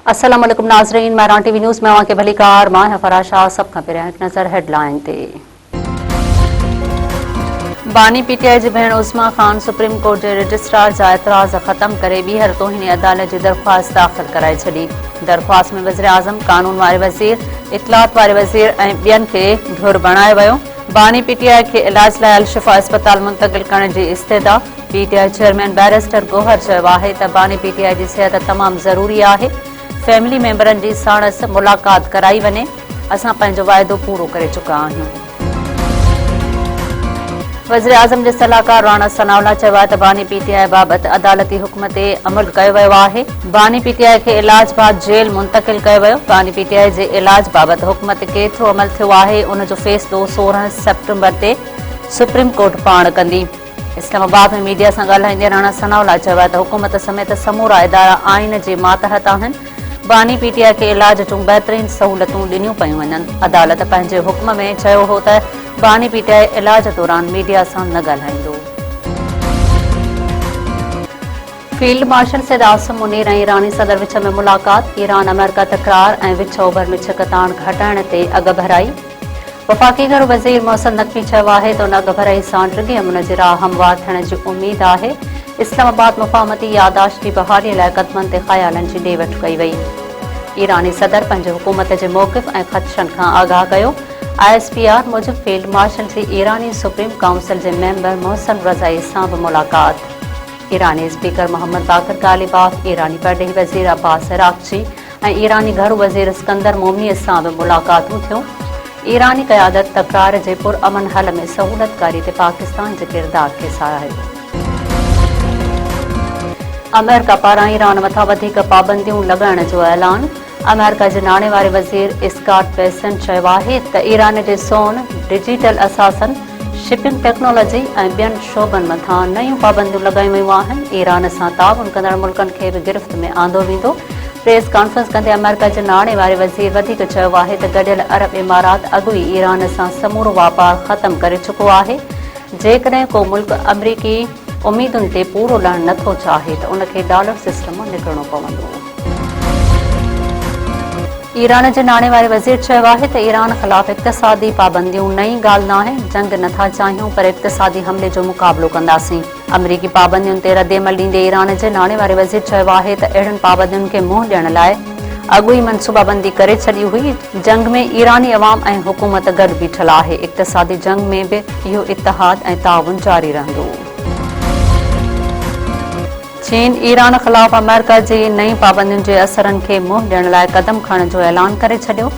अस्सलाम वालेकुम नाज़रीन, मैरान टीवी न्यूज़ में के भलीकार मां है फराशा। सब खां पहिरियां हिकु नज़र हेडलाइन ते। बानी पीटीआई जी भेण उस्मा खान सुप्रीम कोर्ट जे रजिस्ट्रार जा एतराज़ ख़त्म करे ॿीहर तौहीनी अदालत जी दरख़्वास्त दाख़िल कराए छॾी। दरख़्वास्त में वज़ीर आज़म, कानून वारे वज़ीर, इत्तलात वारे वज़ीर ऐं ॿियनि खे धुर बणायो वियो। बानी पीटीआई खे इलाज लाइ अल-शिफ़ा अस्पताल मुंतक़िल करण जी इस्तदा। पीटीआई चेयरमैन बैरिस्टर गौहर चयो आहे त बानी पीटीआई जी सिहत तमामु ज़रूरी आहे। फैमिली मेंबरनि जी साणस मुलाक़ात कराई वञे। असां पंहिंजो वाइदो पूरो करे चुका आहियूं। वज़ीर आज़म जे सलाहकार राणा सनावला चयो आहे त बानी पीटीआई बाबति अदालती हुक्म ते अमल कयो वियो आहे। बानी पीटीआई खे इलाज बाद जेल मुंतक़िल कयो वियो। बानी पीटीआई जे इलाज बाबति हुक्म ते केतिरो अमल थियो आहे, उन जो फ़ैसिलो 16 सेप्टेम्बर ते सुप्रीम कोर्ट पाण कंदी। इस्लामाबाद में मीडिया सां ॻाल्हाईंदे राणा सनावला चयो आहे त हुकूमत समेत समूरा इदारा आइन जे मातहत आहिनि। बानी पीटीआई खे इलाज जूं बहितरीन सहूलतूं ॾिनियूं पयूं वञनि। अदालत पंहिंजे हुक्म में चयो हो त बानी पीटीआई इलाज दौरान मीडिया सां न ॻाल्हाईंदो। फील्ड मार्शल सैयद आसिम मुनीर ऐं ईरानी सदर विच में मुलाक़ात। ईरान अमेरिका तकरार ऐं विच ओभर में छिकताण घटाइण ते अॻ भराई। वफ़ाक़ी घरू वज़ीर मोहसिन नक़वी चयो आहे त उन अॻ भराई सां टिगी अमन जी राह हमवार थियण जी उमेद आहे। इस्लामाबाद मुफ़ाहमती यादाश्त जी बहाली लाइ क़दमनि ते ख़यालनि जी ॾे वठि कई वई। ईरानी सदर पंहिंजे हुकूमत जे मौक़िफ़ ऐं ख़दशनि खां आगाह कयो। ISPR मूजिबि फील्ड मार्शल जी ईरानी सुप्रीम काउंसिल जे मेंबर मोहसिन रज़ाई सां बि मुलाक़ात। ईरानी स्पीकर मोहम्मद बाक़र गालिबाफ, ईरानी परडेही वज़ीर अब्बास इराक़ची ऐं ईरानी घरू वज़ीर सिकंदर मोमनी सां बि मुलाक़ातूं थियूं। ईरानी क़यादत तकरार जे पुरअमन हल में सहूलतकारी ते पाकिस्तान जे किरदार खे साराहियो। अमेरिका पारां ईरान मथां वधीक पाबंदियूं लॻाइण जो ऐलान। अमेरिका जे नाणे वारे वज़ीर स्कॉट बेसेंट चयो आहे त ईरान जे सोन, डिजिटल असासन, शिपिंग टेक्नोलॉजी ऐं ॿियनि शोबनि मथां नयूं पाबंदियूं लॻायूं वयूं आहिनि। ईरान सां ताउन कंदड़ मुल्कनि खे बि गिरफ़्त में आंदो वेंदो। प्रेस कॉन्फ्रेंस कंदे अमेरिका जे नाणे वारे वज़ीर वधीक चयो आहे त गॾियल अरब इमारात अॻु ई ईरान सां समूरो वापारु ख़त्म करे चुको आहे। जेकॾहिं को मुल्क अमरीकी उमीदुनि ते पूरो लहण नथो चाहे त उनखे डॉलर सिस्टम मां निकिरणो पवंदो। ईरान जे नाणे वारे वज़ीर चयो आहे त ईरान ख़िलाफ़ इक़्तिसादी पाबंदियूं नई ॻाल्हि न आहे। जंग नथा चाहियूं पर इक़्तिसादी हमले जो मुक़ाबिलो कंदासीं। अमरीकी पाबंदियुनि ते रद्दअमल ॾींदे ईरान जे नाणे वारे वज़ीर चयो आहे त अहिड़नि पाबंदियुनि खे मुंहुं ॾियण लाइ अॻु ई मनसूबाबंदी करे छॾी हुई। जंग में ईरानी अवाम ऐं हुकूमत गॾु बीठल आहे। इक़्तिसादी जंग में बि इहो इत्तेहाद ऐं ताउन जारी रहंदो। चीन ईरान ख़िलाफ़ अमेरिका जी नई पाबंदियुनि जे असरनि खे मुंहुं ॾियण लाइ क़दम खणण जो ऐलान करे छॾियो।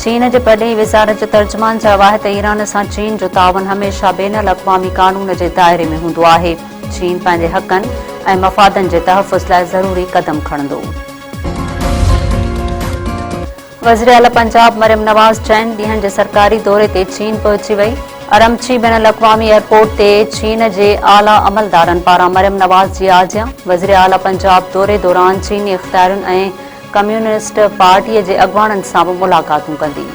चीन जे परॾेही वज़ारत जो तर्जुमान चयो आहे त ईरान सां चीन जो ताउन हमेशह बैनुल अक़वामी कानून जे दायरे में हूंदो आहे। चीन पंहिंजे हक़नि ऐं मफ़ादनि जे तहफ़ुज़ लाइ ज़रूरी क़दम खणंदो। वज़ीर आला पंजाब मरियम नवाज़ 4 ॾींहनि जे सरकारी दौरे ते चीन पहुची वई। अरमची बैनुल अक़वामी एयरपोर्ट ते चीन जे आला अमलदारनि पारां मरियम नवाज़ जी आजियां। वज़ीर आला पंजाब दौरे दौरान चीनी इख़्तियारनि ऐं कम्युनिस्ट पार्टीअ जे अॻुवाननि सां बि मुलाक़ातूं कंदी।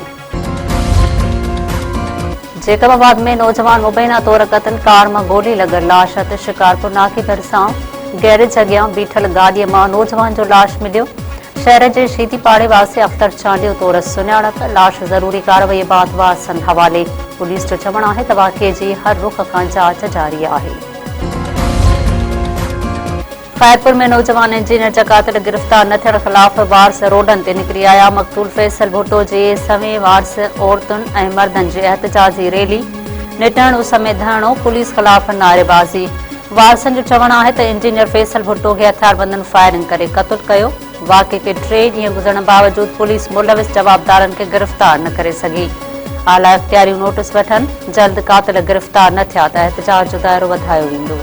जेकबाबाद में नौजवान मुबैना तौर क़त्ल, कार मां गोली लॻल लाश हथ। शिकारपुर नाके भरिसां गैरेज अॻियां बीठल गाॾीअ मां नौजवान जो लाश मिलियो। शहर जे शीदी पाड़े वासे अख़्तर चांडियो तौर सुञाणप। लाश ज़रूरी कार्रवाई बाद वासन हवाले। पुलिस जो चवणु आहे त वाक़िए जी हर रुख़ खां जांच जारी आहे। ख़ैरपुर में नौजवान इंजीनियर जा क़ातिल गिरफ़्तार न थियण ख़िलाफ़ वारस रोडनि ते निकिरी आया। मक़तूल फैसल भुट्टो जे सवें वारस औरतुनि ऐं मर्दनि जी एहतजाजी रैली। निटण उस में धरणो, पुलिस ख़िलाफ़ नारेबाज़ी। वारसनि जो चवणु आहे त इंजीनियर फैसल भुट्टो खे हथियारबंदनि फायरिंग करे क़त्ल कयो। वाक़िए खे 3 ॾींहं गुज़रण बावजूद पुलिस मुलविस जवाबदारनि खे गिरफ़्तार न करे सघी। आला इख़्तियारियूं नोटिस वठनि। जल्द क़ातिल गिरफ़्तार न थिया त एहतजाज जो दाइरो वधायो वेंदो।